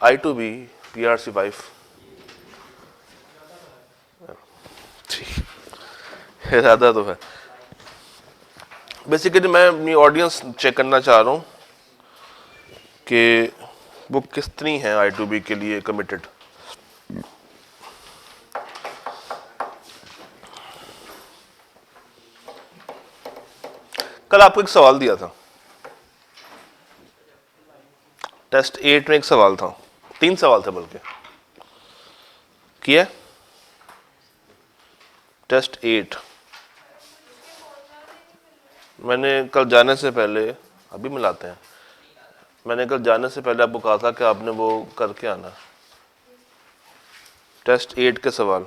I2B PRC5 ज़्यादा तो है। बेसिकली मैं अपनी ऑडियंस चेक करना चाह रहा हूँ कि वो कितनी है I2B के लिए कमिटेड। कल आपको एक सवाल दिया था, टेस्ट 8 में एक सवाल था, 3 सवाल थे बल्कि, किया टेस्ट 8। मैंने कल जाने से पहले, अभी मिलाते हैं, मैंने कल जाने से पहले आपको कहा था कि आपने वो करके आना, टेस्ट 8 के सवाल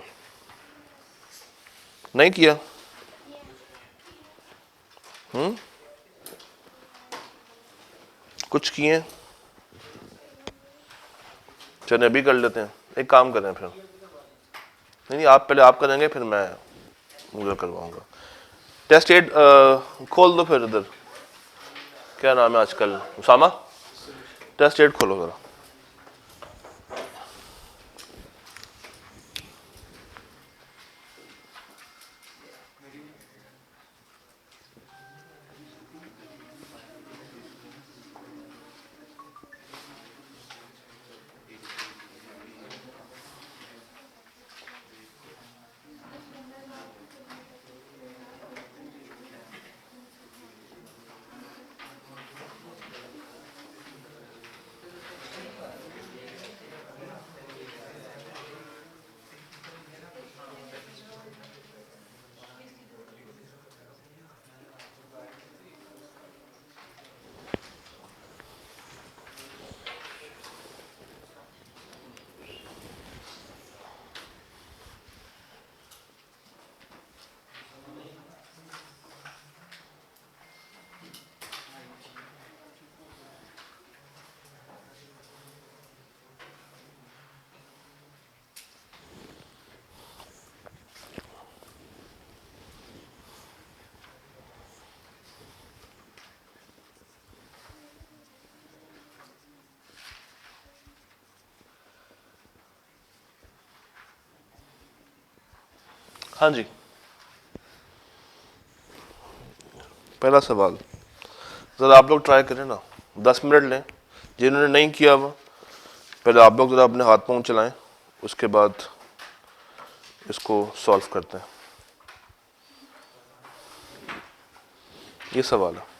नहीं किया। कुछ किए? चलिए अभी कर लेते हैं, एक काम करें फिर, नहीं आप पहले आप करेंगे फिर मैं उधर करवाऊंगा। टेस्ट 8 खोल दो फिर इधर, क्या नाम है आजकल, उसामा, टेस्ट 8 खोलो जरा। हाँ जी, पहला सवाल ज़रा आप लोग ट्राई करें ना, 10 मिनट लें, जिन्होंने नहीं किया वो पहले आप लोग ज़रा अपने हाथ पाँव चलाएं, उसके बाद इसको सॉल्व करते हैं। ये सवाल है।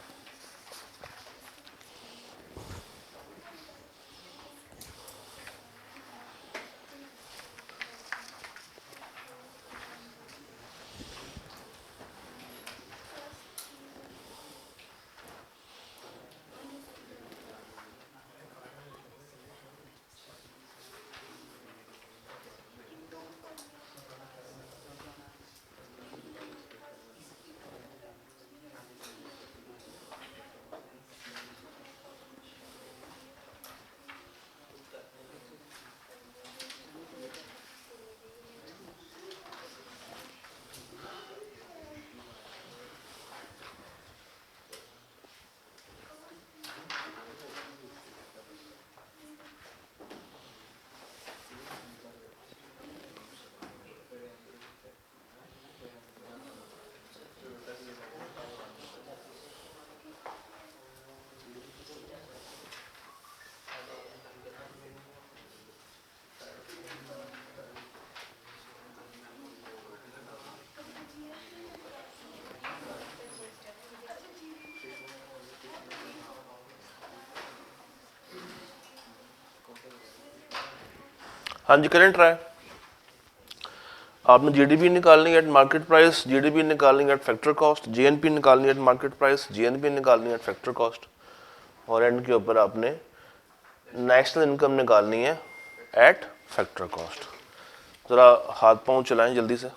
हाँ जी, करें ट्राई। आपने जीडीपी निकालनी है एट मार्केट प्राइस, जीडीपी निकालनी है एट फैक्टर कॉस्ट, जीएनपी निकालनी है एट मार्केट प्राइस, जीएनपी निकालनी है एट फैक्टर कॉस्ट, और एंड के ऊपर आपने नेशनल इनकम निकालनी है एट फैक्टर कॉस्ट। ज़रा हाथ पाँव चलाएं जल्दी से,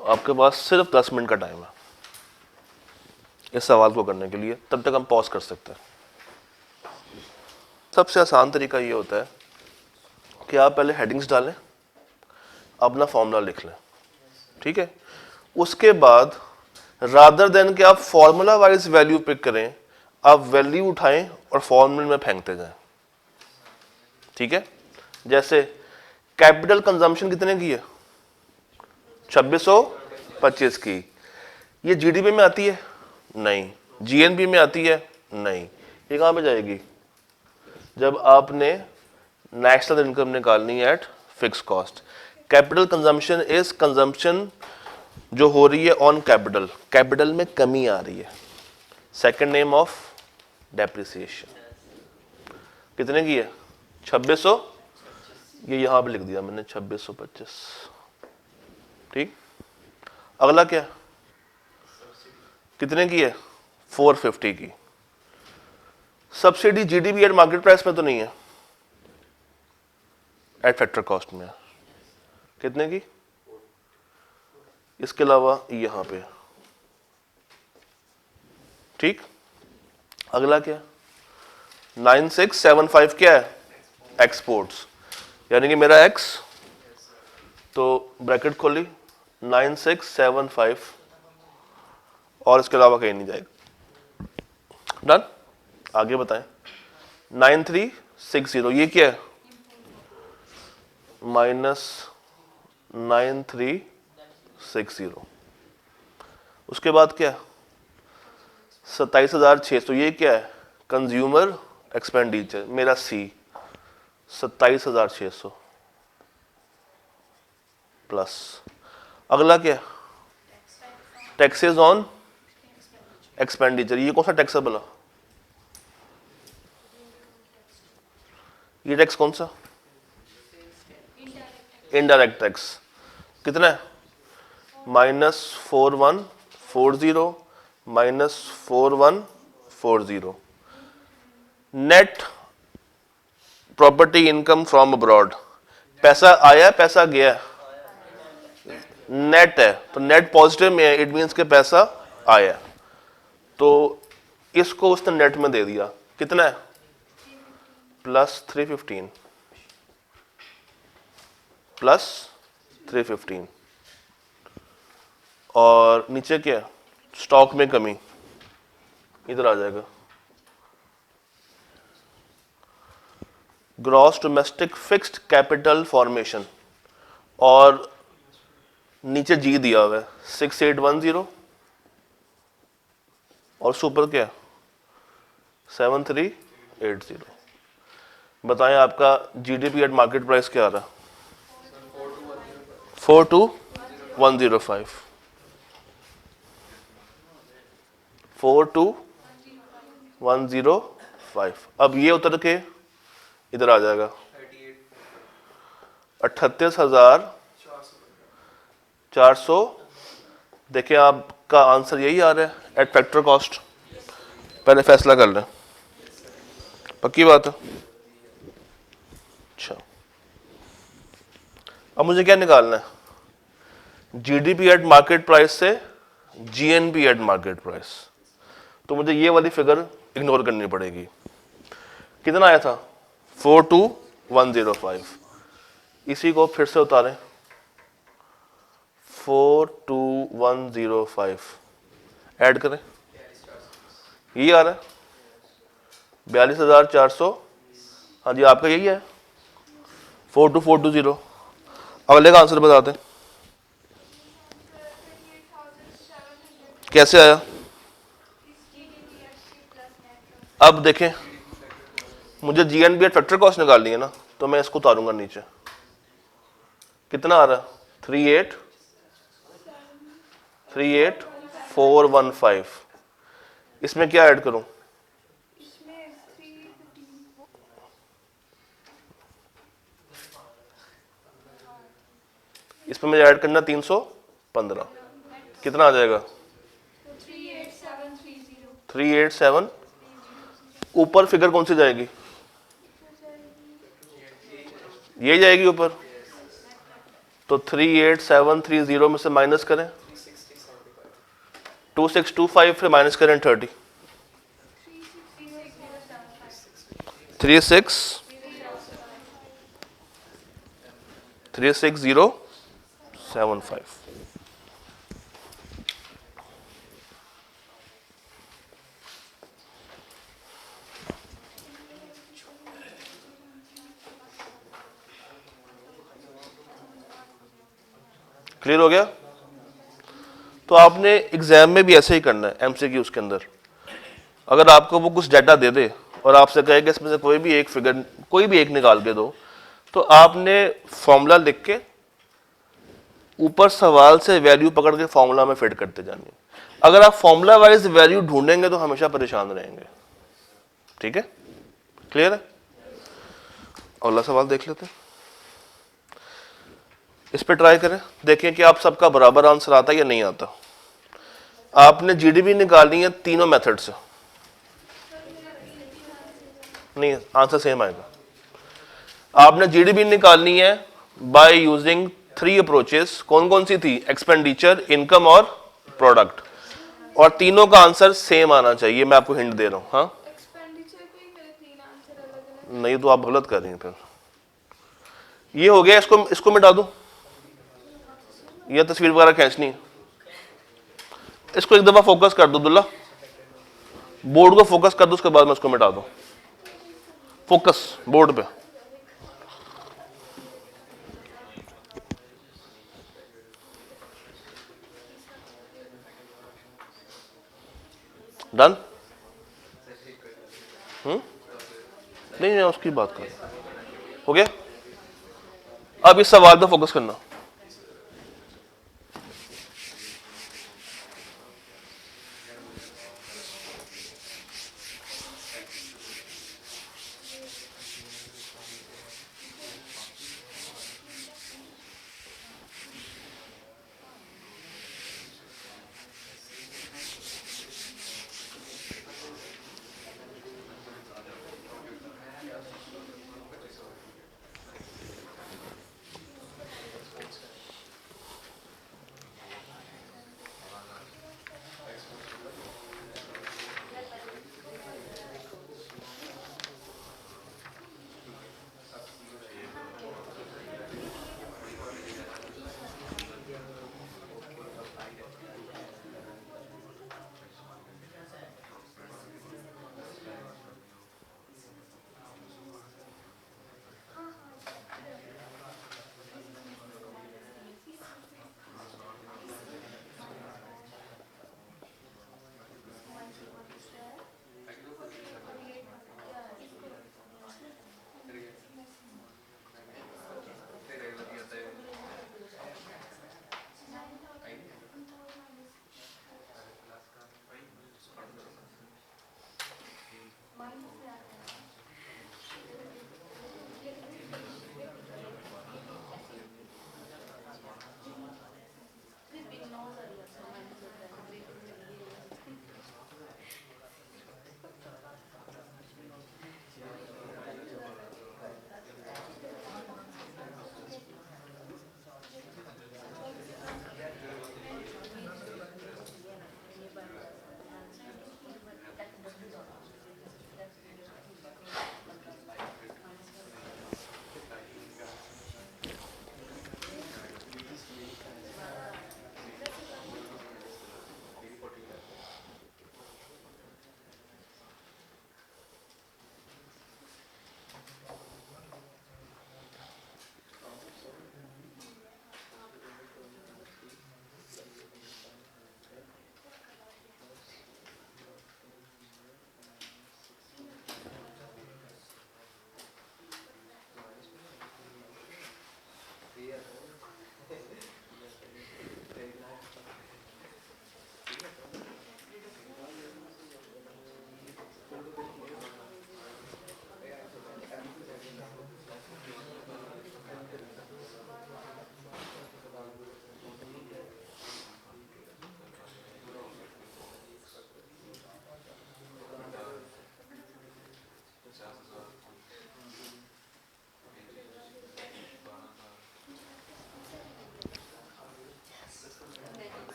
आपके पास सिर्फ 10 मिनट का टाइम है इस सवाल को करने के लिए, तब तक हम पॉज कर सकते हैं। सबसे आसान तरीका ये होता है कि आप पहले हेडिंग्स डालें, अपना फॉर्मूला लिख लें, ठीक है। उसके बाद रादर देन कि आप फॉर्मूला वाइज वैल्यू पिक करें, आप वैल्यू उठाएं और फॉर्मूले में फेंकते जाएं। ठीक है। जैसे कैपिटल कंजम्पशन कितने की है? 2625 की। ये जीडीपी में आती है? नहीं। जीएनपी में आती है? नहीं। ये कहाँ पे जाएगी? जब आपने नेशनल इनकम निकालनी है eight fix cost. Capital consumption is consumption जो हो रही है ऑन कैपिटल, कैपिटल में कमी आ रही है। Second name of depreciation. कितने की है? 2600, ये यहां पे लिख दिया मैंने 2625। ठीक। अगला क्या? कितने की है? 450 की। Subsidy GDP at market price में तो नहीं है, एट फैक्टर कॉस्ट में। कितने की? इसके अलावा यहां पे। ठीक। अगला क्या? 9675 क्या है? एक्सपोर्ट्स, यानी कि मेरा एक्स, तो ब्रैकेट खोली 9675 और इसके अलावा कहीं नहीं जाएगा। डन। आगे बताएं। 9360 ये क्या है? -9360। उसके बाद क्या? 27,600 ये क्या है? कंज्यूमर एक्सपेंडिचर, मेरा सी 27,600 प्लस। अगला क्या? टैक्सेस ऑन एक्सपेंडिचर, ये कौन सा टैक्स है भला? ये टैक्स कौन सा? Indirect tax. कितना है? -4140 -4140। Net property income from abroad, पैसा आया पैसा गया? नेट है, तो नेट पॉजिटिव में है, इट मीन्स के पैसा आया। तो इसको उसने नेट में दे दिया। कितना है? +315 +315। और नीचे क्या? स्टॉक में कमी, इधर आ जाएगा। Gross domestic fixed capital formation, और नीचे जी दिया हुआ है 6810, और सुपर क्या? 7380। बताएं आपका जीडीपी एट मार्केट प्राइस क्या आ रहा? 42105। 42105। अब ये उतर के इधर आ जाएगा 38,400। देखिए आपका आंसर यही आ रहा है एट फैक्टर कॉस्ट। पहले फैसला कर लें, पक्की बात है। अच्छा, अब मुझे क्या निकालना है? जीडीपी एट मार्केट प्राइस से जीएनपी एट मार्केट प्राइस। तो मुझे ये वाली फिगर इग्नोर करनी पड़ेगी। कितना आया था? 42105। इसी को फिर से उतारें, 42105 ऐड करें, यही आ रहा है 42,400। हाँ जी, आपका यही है 42420। अगले का आंसर बता दें, कैसे आया? अब देखें, मुझे जीएनपी एट फैक्टर कॉस्ट निकालनी है ना, तो मैं इसको उतारूंगा नीचे। कितना आ रहा है? 38415। इसमें क्या ऐड करूं? इसमें मुझे ऐड करना 315। कितना आ जाएगा? 387। ऊपर फिगर कौन सी जाएगी? ये जाएगी ऊपर। तो 38730 में से माइनस करें 2625, फिर माइनस करें 30। 36075। क्लियर हो गया? तो आपने एग्जाम में भी ऐसे ही करना है, एमसीक्यूज के अंदर अगर आपको वो कुछ डाटा दे दे और आपसे कहे कि इसमें से कोई भी एक फिगर, कोई भी एक निकाल के दो, तो आपने फॉर्मूला लिख के ऊपर सवाल से वैल्यू पकड़ के फॉर्मूला में फिट करते जानी। अगर आप फॉर्मूला वाइज वैल्यू ढूंढेंगे तो हमेशा परेशान रहेंगे। ठीक है, क्लियर है? अगला सवाल देख लेते हैं, इस पे ट्राई करें, देखें कि आप सबका बराबर आंसर आता है या नहीं आता। आपने जीडीपी निकालनी है तीनों मेथड से, नहीं आंसर सेम आएगा। आपने जीडीपी निकालनी है बाय यूजिंग 3 अप्रोचेस, कौन कौन सी थी? एक्सपेंडिचर, इनकम और प्रोडक्ट, और तीनों का आंसर सेम आना चाहिए। मैं आपको हिंट दे रहा हूं। हाँ, नहीं तो आप गलत कर रही हैं फिर। ये हो गया, इसको मिटा दूं, यह तस्वीर वगैरह खींचनी है, इसको एक दफा फोकस कर दो दुल्ला, बोर्ड को फोकस कर दो, उसके बाद मैं इसको मिटा दूं। फोकस बोर्ड पे, डन? नहीं उसकी बात कर, हो गया? अब इस सवाल पे फोकस करना।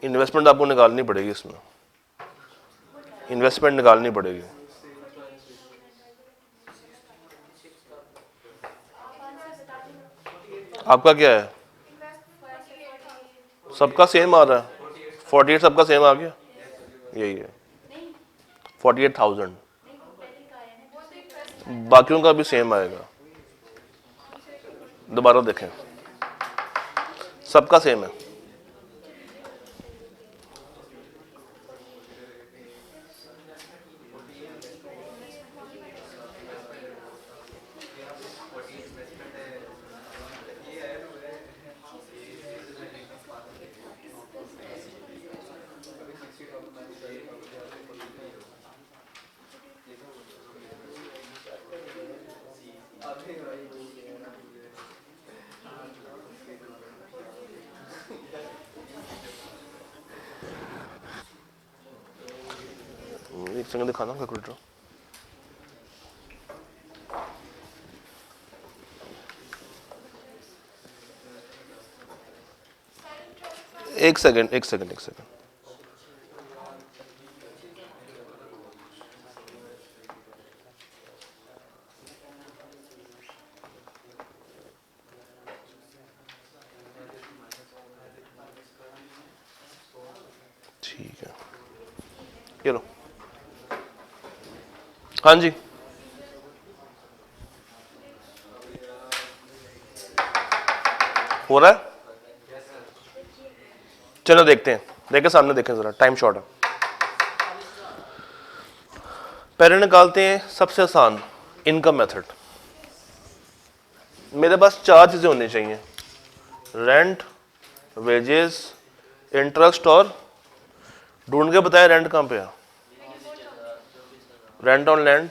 इन्वेस्टमेंट आपको निकालनी पड़ेगी, इसमें इन्वेस्टमेंट निकालनी पड़ेगी। आपका क्या है? सबका सेम आ रहा है, 48 सबका सेम आ गया, यही है 48,000। बाकियों का भी सेम आएगा, दोबारा देखें, सबका सेम है। एक सेकंड दिखाना कैलकुलेटर। एक सेकंड एक सेकंड एक सेकंड। ठीक है, ये लो। हाँ जी, हो रहा है। चलो देखते हैं, देखे सामने देखें जरा, टाइम शॉर्ट है। पहले निकालते हैं सबसे आसान इनकम मेथड। मेरे पास 4 चीजें होनी चाहिए, रेंट, वेजेस, इंटरेस्ट और ढूंढ के बताया रेंट कहाँ पे है? रेंट ऑन लैंड,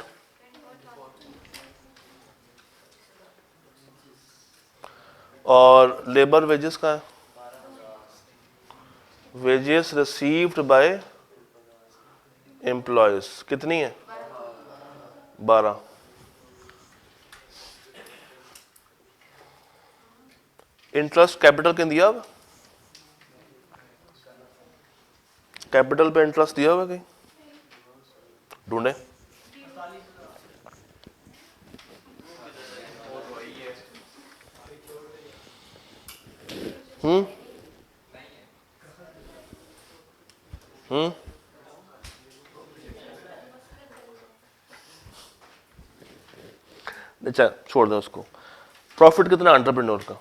और लेबर वेजेस का है, वेजेस रिसीव्ड बाय एम्प्लॉयज कितनी है? 12। इंटरेस्ट कैपिटल किन दिया हुआ? कैपिटल पे इंटरेस्ट दिया हुआ कहीं? ढूंढे। अच्छा छोड़ दो उसको। प्रॉफिट कितना एंटरप्रेन्योर का?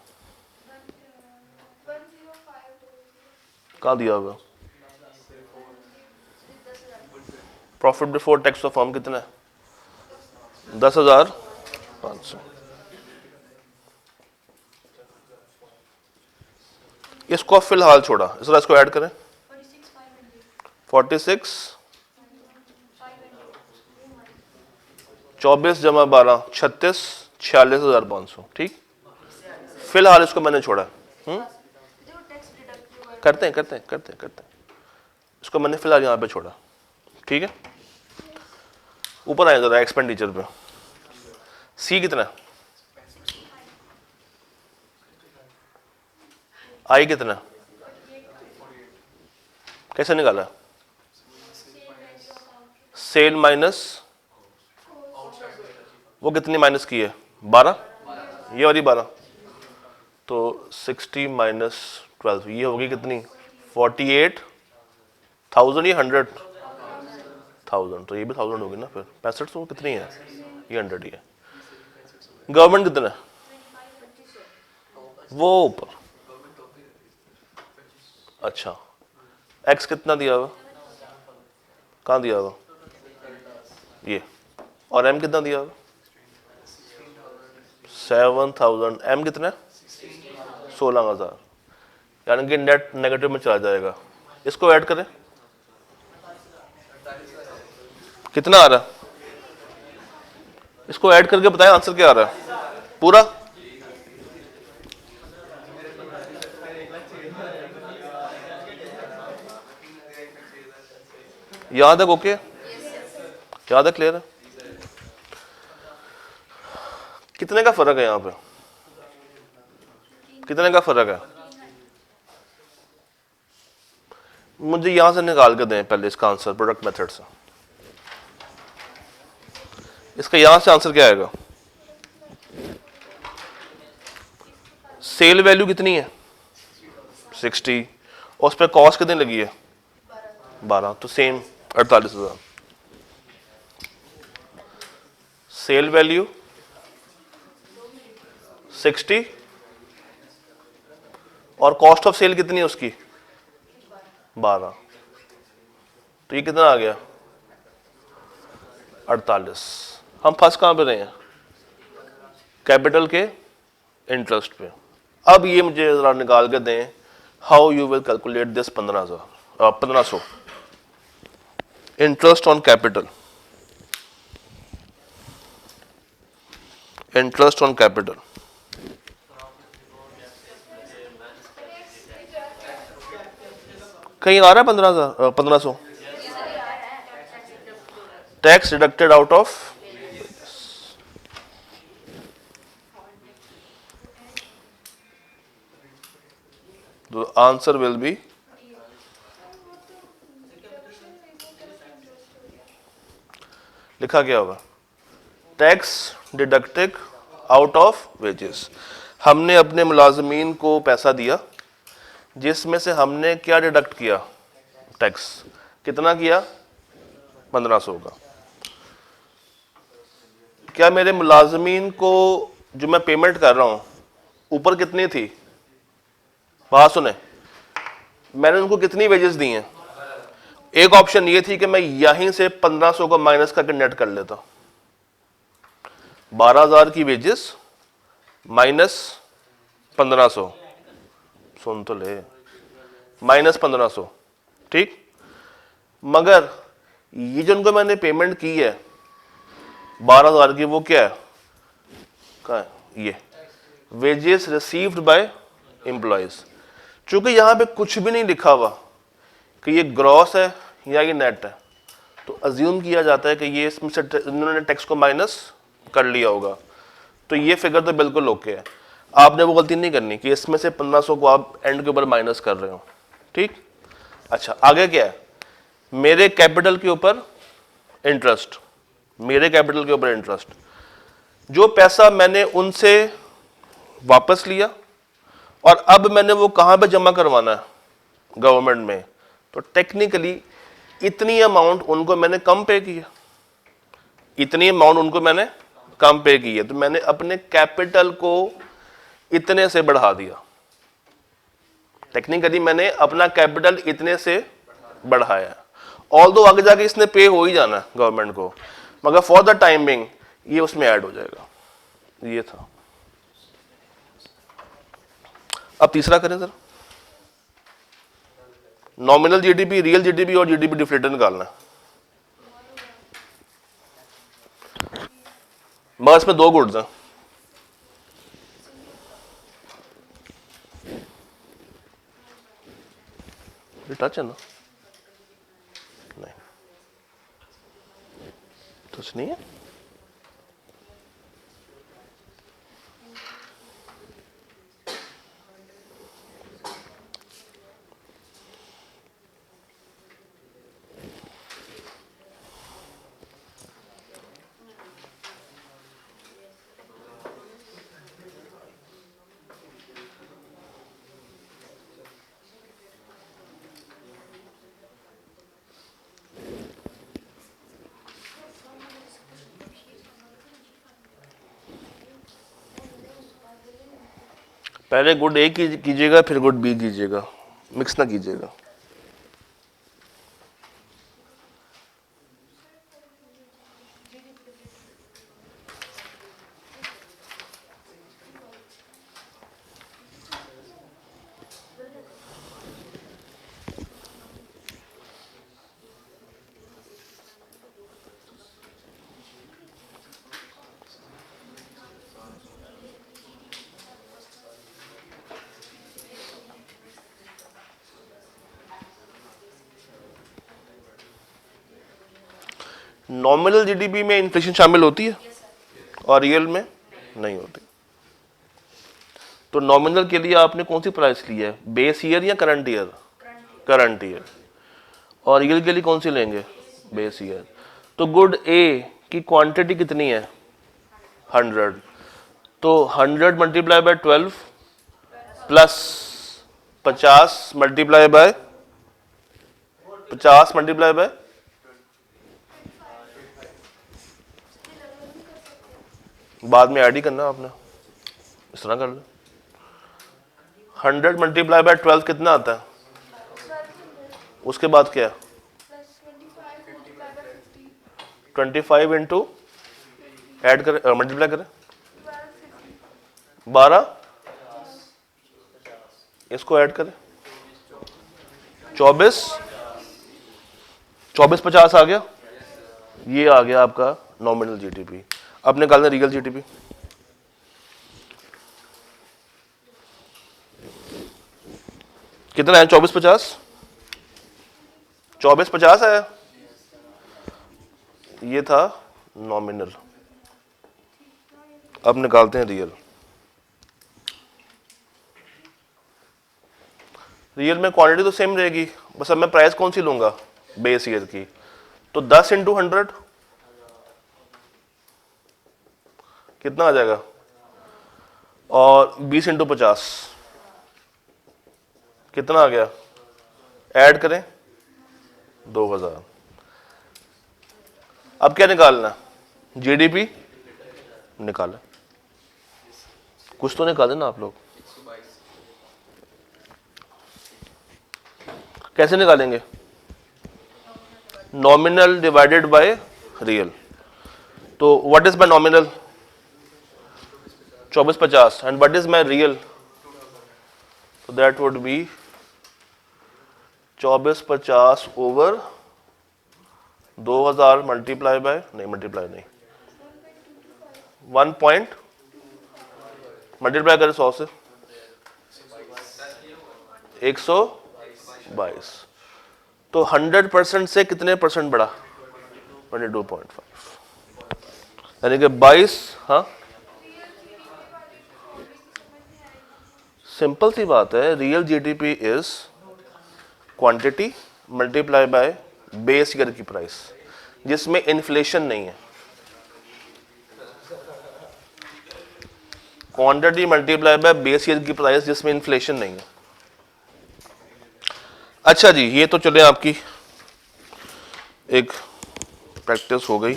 कहाँ दिया हुआ? Profit before tax of firm कितना है? 10,500। इसको फिलहाल छोड़ा, इसको ऐड करें। 46, 24 जमा 12, 36, 46,500। ठीक, फिलहाल इसको मैंने छोड़ा। करते हैं करते हैं करते हैं करते हैं, इसको मैंने फिलहाल यहाँ पे छोड़ा। ठीक है, ऊपर आए जरा एक्सपेंडिचर पे। सी कितना है? आई कितना? कैसे निकाला? सेल माइनस, वो कितनी माइनस की है? 12, ये वाली 12, तो 60 माइनस 12, ये होगी कितनी? 48,000, ये 100,000, तो ये भी 1000 होगी ना फिर। 6500 कितनी है? ये 100 ही है। गवर्नमेंट कितना है? वो ऊपर। अच्छा, एक्स कितना दिया हुआ? कहाँ दिया हुआ? ये। और एम कितना दिया हुआ? 7,000। एम कितना है? 16,000, यानी कि नेट नेगेटिव में चला जाएगा। इसको ऐड करें, कितना आ रहा है? इसको ऐड करके बताएं आंसर क्या आ रहा है पूरा। याद है? ओके, याद है? क्लियर है? कितने का फर्क है यहाँ पे? कितने का फर्क है? मुझे यहां से निकाल के दें पहले इसका आंसर प्रोडक्ट मेथड से। इसका यहां से आंसर क्या आएगा? सेल वैल्यू कितनी है 60 और उस पर कॉस्ट कितनी लगी है 12, तो सेम 48,000। सेल वैल्यू 60 और कॉस्ट ऑफ सेल कितनी है उसकी 12, तो ये कितना आ गया 48। हम फंस कहां पे रहे हैं कैपिटल के इंटरेस्ट पे। अब ये मुझे जरा निकाल के दें how you will calculate this 1500 interest on capital, interest on capital. कहीं आ रहा है 1500 tax deducted out of, the answer will be लिखा क्या होगा tax deducted out of wages. हमने अपने मुलाजमीन को पैसा दिया जिसमें से हमने क्या डिडक्ट किया टैक्स, कितना किया 1500 का। क्या मेरे मुलाजमीन को जो मैं पेमेंट कर रहा हूं ऊपर कितनी थी, बात सुने, मैंने उनको कितनी वेजेस दी हैं। एक ऑप्शन ये थी कि मैं यहीं से 1500 को माइनस करके नेट कर लेता, 12,000 की वेजेस माइनस 1500, सुन तो ले, माइनस 1500, ठीक। मगर ये जो उनको मैंने पेमेंट की है 12,000 की, वो क्या है, कहाँ है ये वेजेस रिसीव्ड बाय एम्प्लॉयज। चूंकि यहां पे कुछ भी नहीं लिखा हुआ कि ये ग्रॉस है या ये नेट है, तो अज्यूम किया जाता है कि ये इसमें से इन्होंने टैक्स को माइनस कर लिया होगा, तो ये फिगर तो बिल्कुल ओके है। आपने वो गलती नहीं करनी कि इसमें से 1500 को आप एंड के ऊपर माइनस कर रहे हो, ठीक। अच्छा आगे क्या है, मेरे कैपिटल के ऊपर इंटरेस्ट, मेरे कैपिटल के ऊपर इंटरेस्ट, जो पैसा मैंने उनसे वापस लिया और अब मैंने वो कहां पे जमा करवाना है गवर्नमेंट में, तो टेक्निकली इतनी अमाउंट उनको मैंने कम पे किया, इतनी अमाउंट उनको मैंने कम पे की है, तो मैंने अपने कैपिटल को इतने से बढ़ा दिया। टेक्निकली मैंने अपना कैपिटल इतने से बढ़ाया, ऑल्दो आगे जाके इसने पे हो ही जाना है गवर्नमेंट को, मगर फॉर द टाइम बिंग ये उसमें ऐड हो जाएगा। ये था। अब तीसरा करें sir, nominal GDP, real GDP और जीडीपी डिफ्लेटेड निकालना है। मगर इसमें दो गुड्स हैं, टच है ना, नहीं टच नहीं है। पहले गुड ए कीजिएगा फिर गुड बी कीजिएगा, मिक्स ना कीजिएगा। नॉमिनल जीडीपी में इन्फ्लेशन शामिल होती है और रियल में नहीं होती। तो नॉमिनल के लिए आपने कौन सी प्राइस ली है, बेस ईयर या करंट ईयर, करंट ईयर। और रियल के लिए कौन सी लेंगे, बेस ईयर। तो गुड ए की क्वांटिटी कितनी है 100, तो 100 multiply by 12 plus 50 multiply by 50 multiply by बाद में ऐड ही करना आपने, इस तरह कर लो। 100 मल्टीप्लाई बाय 12 कितना आता है? उसके बाद क्या है? 25 इंटू ऐड करें, मल्टीप्लाई करें 12, इसको ऐड करें 24, 2450 आ गया। ये आ गया आपका नॉमिनल जीडीपी। अब निकालना रियल जीडीपी। कितना है? 2450, 2450 है। ये था नॉमिनल। अब निकालते हैं रियल। रियल में क्वांटिटी तो सेम रहेगी, बस अब मैं प्राइस कौन सी लूंगा? बेस ईयर की। तो 10 इंटू 100 कितना आ जाएगा? और 20 इंटू 50 कितना आ गया? ऐड करें 2000। अब क्या निकालना? जीडीपी निकालें। कुछ तो निकालें ना आप लोग। कैसे निकालेंगे? Nominal divided by real. तो what is my nominal? 2450 and what is my real? तो that would be 2450 over 2000 multiply by, नहीं मल्टीप्लाई नहीं, 1 पॉइंट मल्टीप्लाई करें 100 से 122। तो 100% से कितने परसेंट बढ़ा? 22.5, यानी कि 22। हाँ, सिंपल सी बात है। Real GDP is quantity multiply by base year की प्राइस, जिसमें इन्फ्लेशन नहीं है। Quantity multiply by base year की प्राइस जिसमें इन्फ्लेशन नहीं है। अच्छा जी, ये तो चले आपकी एक प्रैक्टिस हो गई।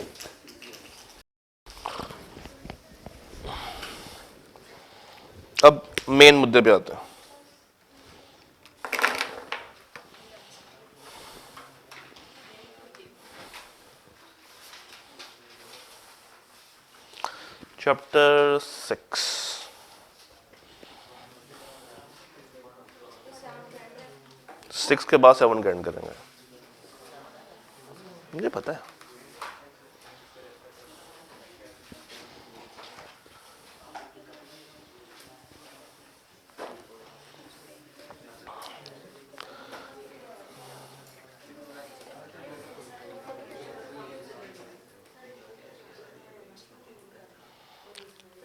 अब मेन मुद्दे पे आते हैं। चैप्टर 6। सिक्स के बाद 7 का एंड करेंगे, मुझे पता है।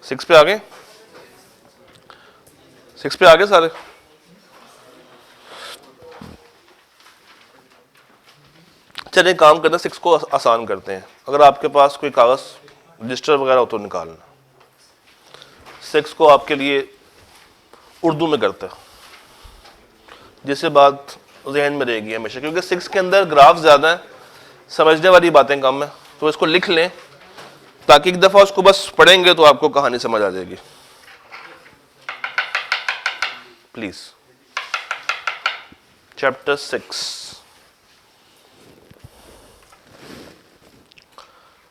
सिक्स पे आ गए? 6 पे आ गए सारे? चलिए काम करते हैं, 6 को आसान करते हैं। अगर आपके पास कोई कागज रजिस्टर वगैरह हो तो निकालना। 6 को आपके लिए उर्दू में करते हैं, जिससे बात जहन में रहेगी हमेशा, क्योंकि 6 के अंदर ग्राफ ज्यादा है, समझने वाली बातें कम है। तो इसको लिख लें ताकि एक दफा उसको बस पढ़ेंगे तो आपको कहानी समझ आ जाएगी। Please, chapter 6।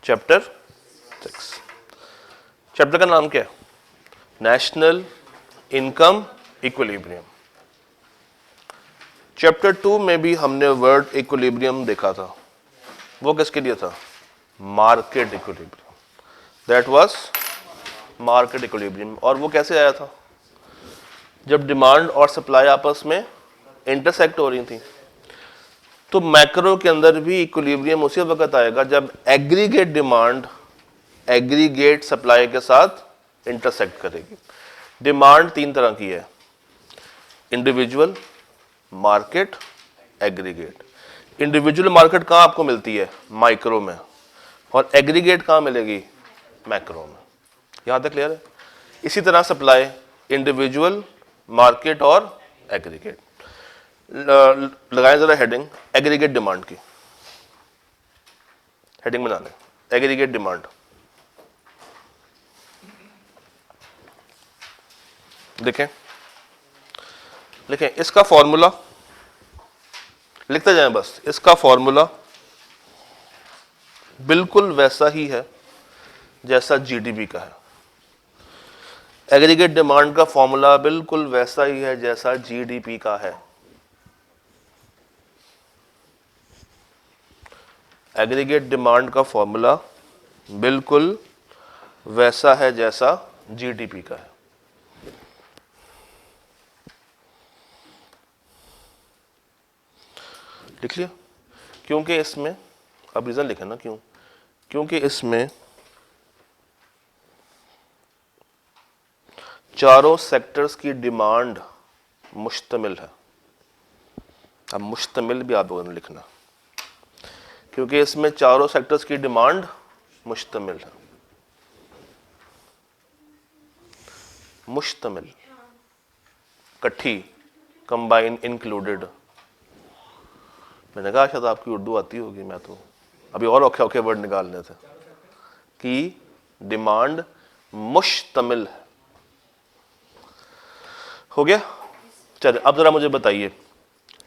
चैप्टर 6। चैप्टर का नाम क्या है? National income equilibrium. चैप्टर 2 में भी हमने वर्ड इक्विलिब्रियम देखा था। वो किसके लिए था? Market equilibrium. That was market equilibrium. और वो कैसे आया था? जब डिमांड और सप्लाई आपस में इंटरसेक्ट हो रही थी। तो मैक्रो के अंदर भी इक्विलिब्रियम उसी वक्त आएगा जब एग्रीगेट डिमांड एग्रीगेट सप्लाई के साथ इंटरसेक्ट करेगी। डिमांड 3 तरह की है: individual, market, aggregate. Individual market कहाँ आपको मिलती है? माइक्रो में। और एग्रीगेट कहाँ मिलेगी? मैक्रो में। यहाँ तक क्लियर है? इसी तरह सप्लाई इंडिविजुअल, मार्केट और एग्रीगेट। लगाएं जरा हेडिंग एग्रीगेट डिमांड की, हेडिंग बना लें एग्रीगेट डिमांड। देखें लिखें इसका फॉर्मूला, लिखते जाएं बस। इसका फॉर्मूला बिल्कुल वैसा ही है जैसा जीडीपी का है। एग्रीगेट डिमांड का फॉर्मूला बिल्कुल वैसा ही है जैसा जीडीपी का है। एग्रीगेट डिमांड का फॉर्मूला बिल्कुल वैसा है जैसा जीडीपी का है। लिख लिया? क्योंकि इसमें, अब रीजन लिखे ना क्यों, क्योंकि इसमें चारों सेक्टर्स की डिमांड मुश्तमिल है। अब मुश्तमिल भी आप लोगों ने लिखना, क्योंकि इसमें चारों सेक्टर्स की डिमांड मुश्तमिल है। मुश्तमिल, इकट्ठी, कंबाइन, इंक्लूडेड। मैंने कहा शायद आपकी उर्दू आती होगी, मैं तो अभी और औखे औखे वर्ड निकालने थे कि डिमांड मुश्तमिल है। हो गया? चलिए अब जरा मुझे बताइए,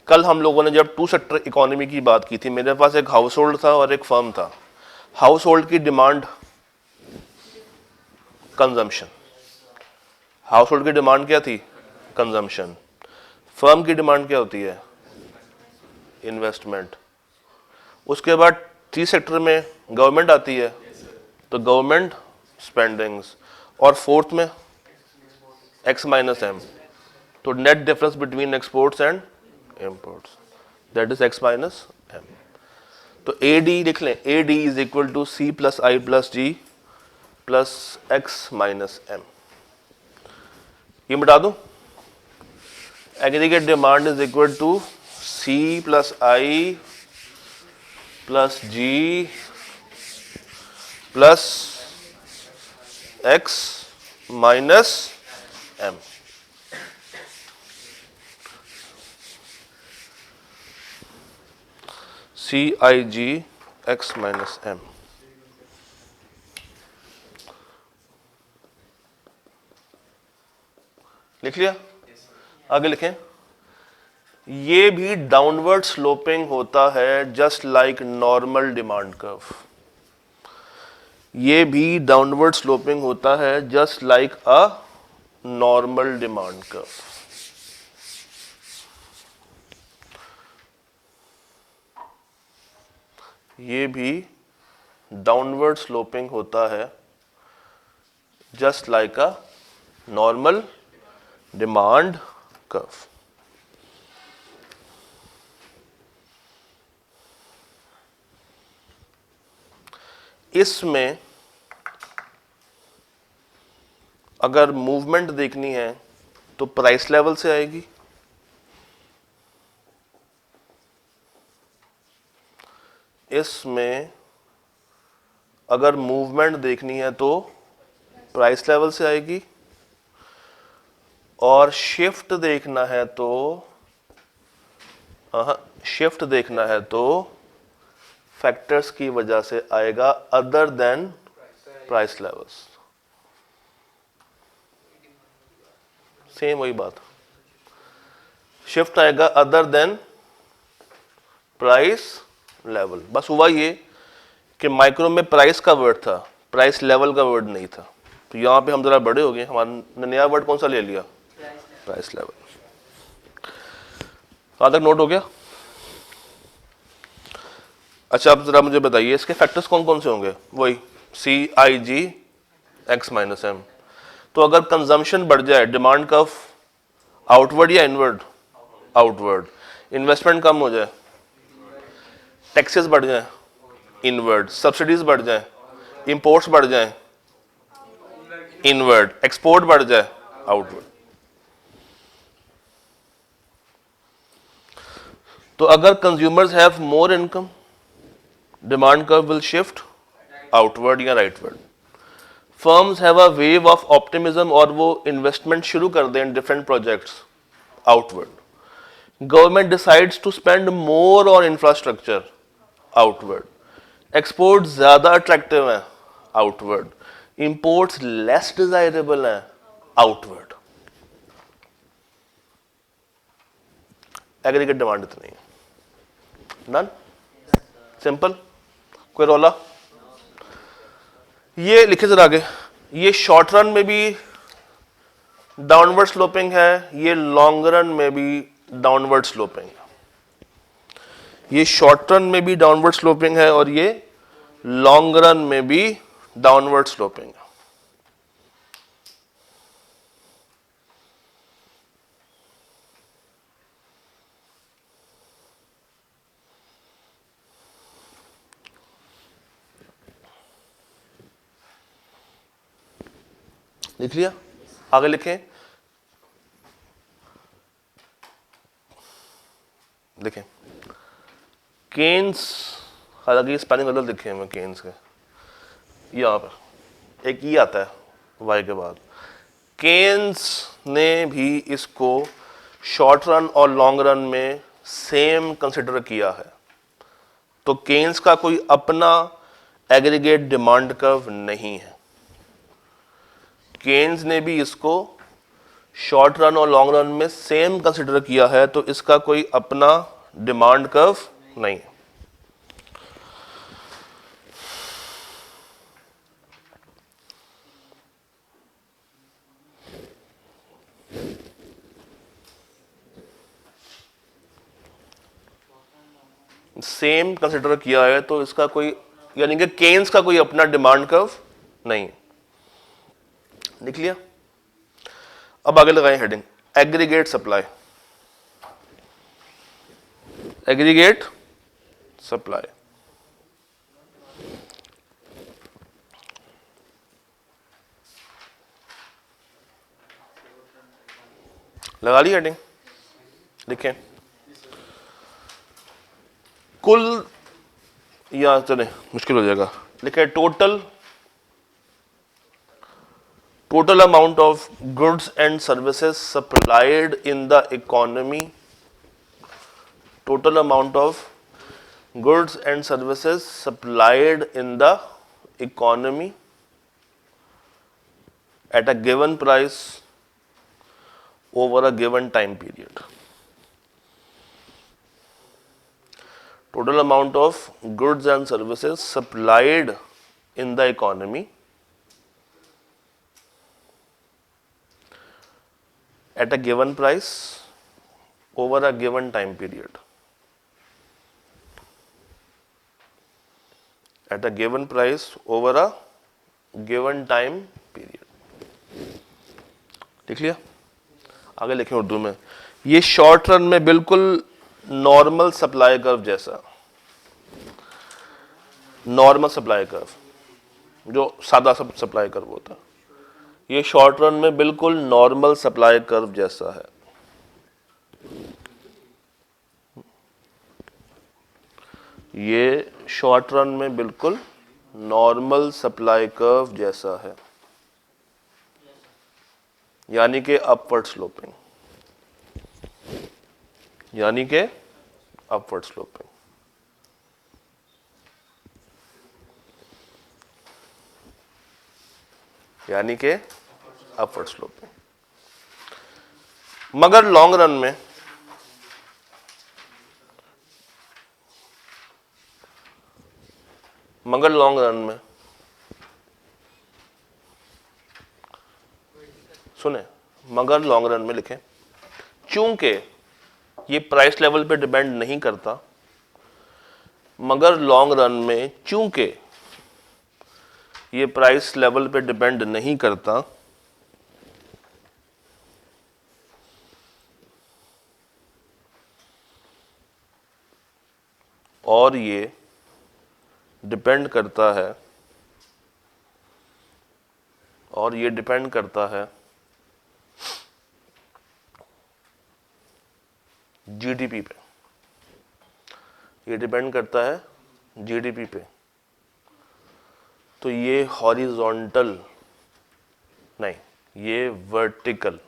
कल हम लोगों ने जब टू सेक्टर इकोनॉमी की बात की थी, मेरे पास एक हाउस होल्ड था और एक फर्म था। हाउस होल्ड की डिमांड कंजम्पशन, हाउस होल्ड की डिमांड क्या थी? कंजम्पशन। फर्म की डिमांड क्या होती है? इन्वेस्टमेंट। उसके बाद टी सेक्टर में गवर्नमेंट आती है, तो गवर्नमेंट स्पेंडिंग्स, और फोर्थ में एक्स माइनस एम, तो net difference between exports and imports, that is X minus M. तो ए डी लिख लें, A D is equal to C plus I plus G plus X minus M. ये मिटा दूं? Aggregate demand is equal to C plus I plus G plus X minus M. C I G X minus M. लिख लिया? आगे लिखें। ये भी downward sloping होता है just like normal demand curve. ये भी डाउनवर्ड स्लोपिंग होता है just like a normal demand curve. ये भी डाउनवर्ड स्लोपिंग होता है just like a normal demand curve. इसमें अगर मूवमेंट देखनी है तो प्राइस लेवल से आएगी, इसमें अगर मूवमेंट देखनी है तो प्राइस लेवल से आएगी, और शिफ्ट देखना है तो शिफ्ट देखना है तो फैक्टर्स की वजह से आएगा other than price levels. Same वही बात, शिफ्ट आएगा अदर देन प्राइस लेवल। बस हुआ ये कि माइक्रो में प्राइस का वर्ड था, प्राइस लेवल का वर्ड नहीं था। तो यहां पे हम जरा बड़े हो गए, हमारा नया वर्ड कौन सा ले लिया? Price level. कहां तक नोट हो गया? अच्छा अब जरा मुझे बताइए इसके फैक्टर्स कौन कौन से होंगे? वही सी I G X minus M. तो अगर कंजम्पशन बढ़ जाए, डिमांड कर्व आउटवर्ड या इनवर्ड? आउटवर्ड। इन्वेस्टमेंट कम हो जाए, टैक्सेस बढ़ जाए, इनवर्ड। सब्सिडीज बढ़ जाए, इंपोर्ट्स बढ़ जाए, इनवर्ड। एक्सपोर्ट बढ़ जाए, आउटवर्ड। तो अगर consumers have more income, demand curve will shift outward या rightward. Firms have a wave of optimism, और वो इन्वेस्टमेंट शुरू कर दें in different projects outward. Government decides to spend more on infrastructure outward. Export ज्यादा attractive है outward. Imports less desirable हैं outward. Aggregate demand इतनी है, डन, सिंपल, कोई रौला? ये लिखे जरा आगे, ये शॉर्ट रन में भी डाउनवर्ड स्लोपिंग है, ये लॉन्ग रन में भी डाउनवर्ड स्लोपिंग है। ये शॉर्ट रन में भी डाउनवर्ड स्लोपिंग है और ये लॉन्ग रन में भी डाउनवर्ड स्लोपिंग है। लिख लिया? आगे लिखें, देखें केन्स, हालांकि स्पेलिंग गलत लिखे हैं मैं केन्स के, यहाँ पर एक ई आता है वाई के बाद। केन्स ने भी इसको शॉर्ट रन और लॉन्ग रन में सेम कंसिडर किया है। तो केन्स का कोई अपना एग्रीगेट डिमांड कर्व नहीं है। केन्स ने भी इसको शॉर्ट रन और लॉन्ग रन में सेम कंसिडर किया है, तो इसका कोई अपना डिमांड कर्व नहीं है। सेम कंसिडर किया है तो इसका कोई, यानी कि केन्स का कोई अपना डिमांड कर्व नहीं। लिख लिया? अब आगे लगाएं heading, aggregate supply. Aggregate supply, लगा ली हेडिंग? लिखें कुल, या चले मुश्किल हो जाएगा, लिखें total amount of goods and services supplied in the economy, total amount of goods and services supplied in the economy at a given price over a given time period. Total amount of goods and services supplied in the economy at a given price over a given time period. At a given price over a given time period. लिख लिया? आगे लिखें उर्दू में, ये short run में बिल्कुल normal supply curve जैसा, normal supply curve जो सादा सप्लाई कर्व होता, ये शॉर्ट रन में बिल्कुल नॉर्मल सप्लाई कर्व जैसा है। ये शॉर्ट रन में बिल्कुल नॉर्मल सप्लाई कर्व जैसा है, यानी कि अपवर्ड स्लोपिंग, यानी कि अपवर्ड स्लोपिंग। यानी कि अपवर्ड स्लोपिंग। मगर लॉन्ग रन में सुने, मगर लॉन्ग रन में लिखें, चूंकि ये प्राइस लेवल पे डिपेंड नहीं करता, मगर लॉन्ग रन में चूंकि ये प्राइस लेवल पे डिपेंड नहीं करता, और ये डिपेंड करता है, और ये डिपेंड करता है जीडीपी पे, ये डिपेंड करता है जीडीपी पे। तो ये हॉरिजॉन्टल नहीं, ये वर्टिकल,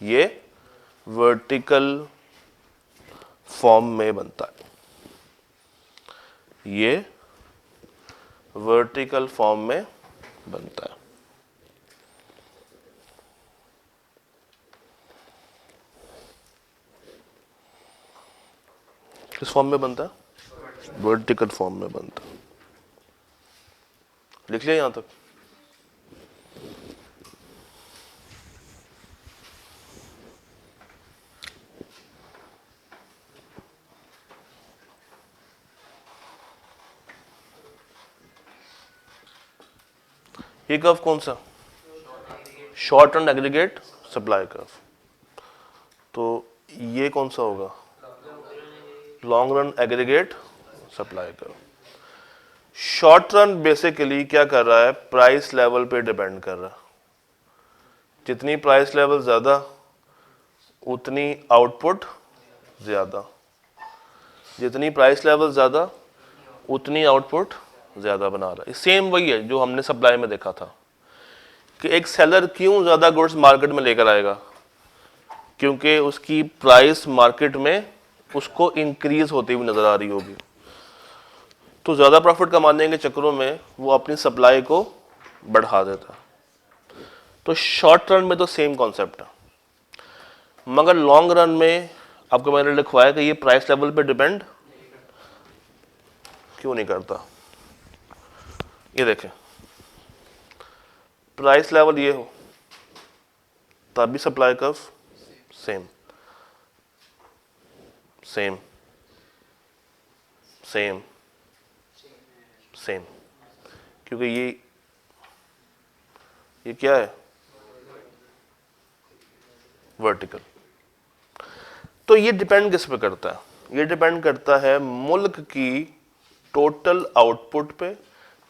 ये वर्टिकल फॉर्म में बनता है, ये वर्टिकल फॉर्म में बनता है। किस फॉर्म में बनता है? वर्टिकल फॉर्म में बनता है। लिख लिया यहां तक? ये कर्व कौन सा? Short run aggregate supply curve. तो ये कौन सा होगा? Long run aggregate supply curve. Short run basically क्या कर रहा है? प्राइस लेवल पे डिपेंड कर रहा है। जितनी प्राइस लेवल ज्यादा उतनी आउटपुट ज्यादा, जितनी प्राइस लेवल ज्यादा उतनी आउटपुट ज्यादा बना रहा है। सेम वही है जो हमने सप्लाई में देखा था कि एक सेलर क्यों ज्यादा गुड्स मार्केट में लेकर आएगा, क्योंकि उसकी प्राइस मार्केट में उसको इंक्रीज होती हुई नजर आ रही होगी। तो ज्यादा प्रॉफिट कमाने के चक्करों में वो अपनी सप्लाई को बढ़ा देता है। तो शॉर्ट रन में तो सेम कॉन्सेप्ट है, मगर लॉन्ग रन में आपको मैंने लिखवाया कि ये प्राइस लेवल पे डिपेंड क्यों नहीं करता। ये देखें, प्राइस लेवल ये हो तब भी supply curve same same same same, क्योंकि ये क्या है? वर्टिकल। तो ये डिपेंड किस पे करता है? ये डिपेंड करता है मुल्क की टोटल आउटपुट पे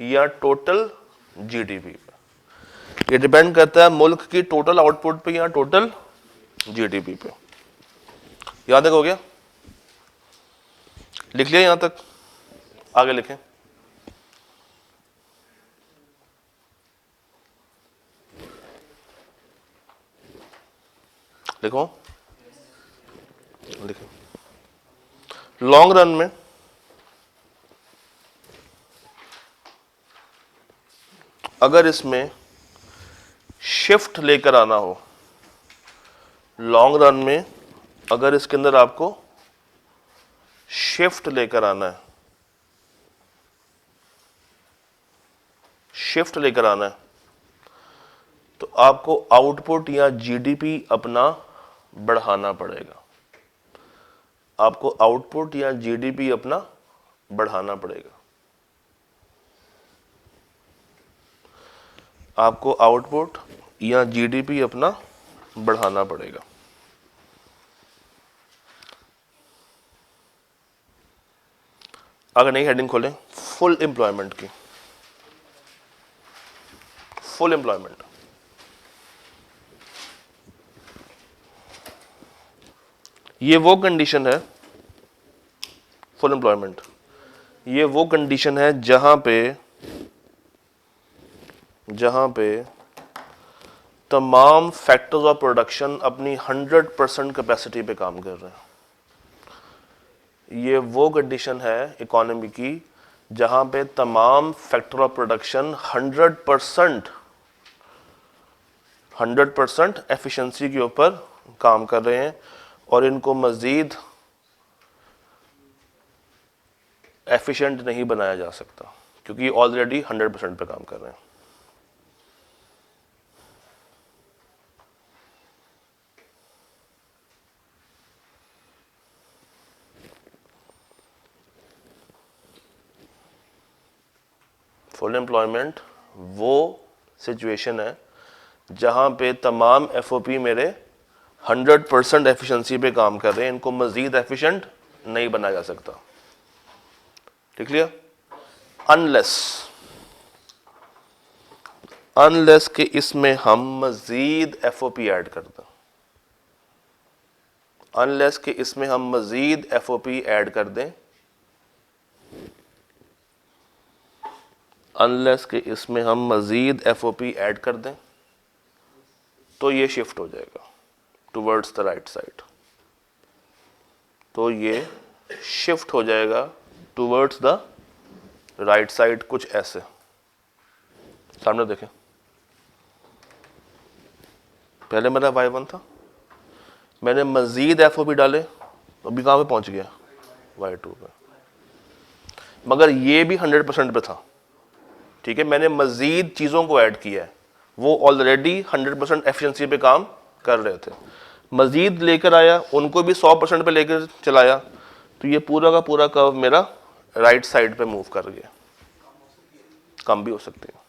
या टोटल जीडीपी पे। ये डिपेंड करता है मुल्क की टोटल आउटपुट पे या टोटल जीडीपी पे। याद तक हो गया? लिख लिया यहां तक? आगे लिखें। लिखो, लिखें। लॉन्ग रन में अगर इसमें शिफ्ट लेकर आना हो, लॉन्ग रन में अगर इसके अंदर आपको शिफ्ट लेकर आना है, शिफ्ट लेकर आना है, तो आपको आउटपुट या जीडीपी अपना बढ़ाना पड़ेगा। आपको आउटपुट या जीडीपी अपना बढ़ाना पड़ेगा। आपको आउटपुट या जीडीपी अपना बढ़ाना पड़ेगा। अगर नई हेडिंग खोलें, फुल एम्प्लॉयमेंट की, फुल एम्प्लॉयमेंट। ये वो कंडीशन है, फुल एम्प्लॉयमेंट, ये वो कंडीशन है जहां पे तमाम फैक्टर्स ऑफ प्रोडक्शन अपनी 100% कैपेसिटी पे काम कर रहे हैं। ये वो कंडीशन है इकोनॉमी की जहां पे तमाम फैक्टर ऑफ प्रोडक्शन 100% एफिशिएंसी के ऊपर काम कर रहे हैं और इनको मजीद एफिशिएंट नहीं बनाया जा सकता, क्योंकि ऑलरेडी 100% पे काम कर रहे हैं। फुल एम्प्लॉयमेंट वो सिचुएशन है जहां पे तमाम एफओपी मेरे 100% एफिशिएंसी पे काम कर रहे हैं, इनको मजीद एफिशिएंट नहीं बनाया जा सकता। लिख लिया? अनलेस के इसमें हम मजीद एफओपी ऐड कर दें, अनलेस के इसमें हम मजीद एफओपी ऐड कर दें, अनलेस के इसमें हम मजीद एफओपी ऐड कर दें, तो ये शिफ्ट हो जाएगा टुवर्ड्स द राइट साइड, तो ये शिफ्ट हो जाएगा टुवर्ड्स द राइट साइड, कुछ ऐसे। सामने देखें, पहले मेरा y1 था, मैंने मजीद FOB डाले तो अभी कहाँ पे पहुंच गया, y2 पे, मगर ये भी 100% पे था। ठीक है, मैंने मजीद चीज़ों को ऐड किया है, वो ऑलरेडी 100% एफिशिएंसी पे काम कर रहे थे, मजीद लेकर आया, उनको भी 100% पे लेकर चलाया, तो ये पूरा का पूरा कर्व मेरा राइट साइड पे मूव कर गया। कम भी हो सकती है,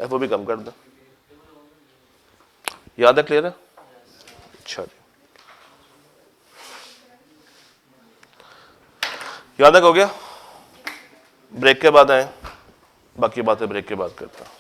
FOB कम कर दे। याद है, क्लियर है? अच्छा जी, याद है, हो गया? ब्रेक के बाद आए, बाकी बातें ब्रेक के बाद करता हूं।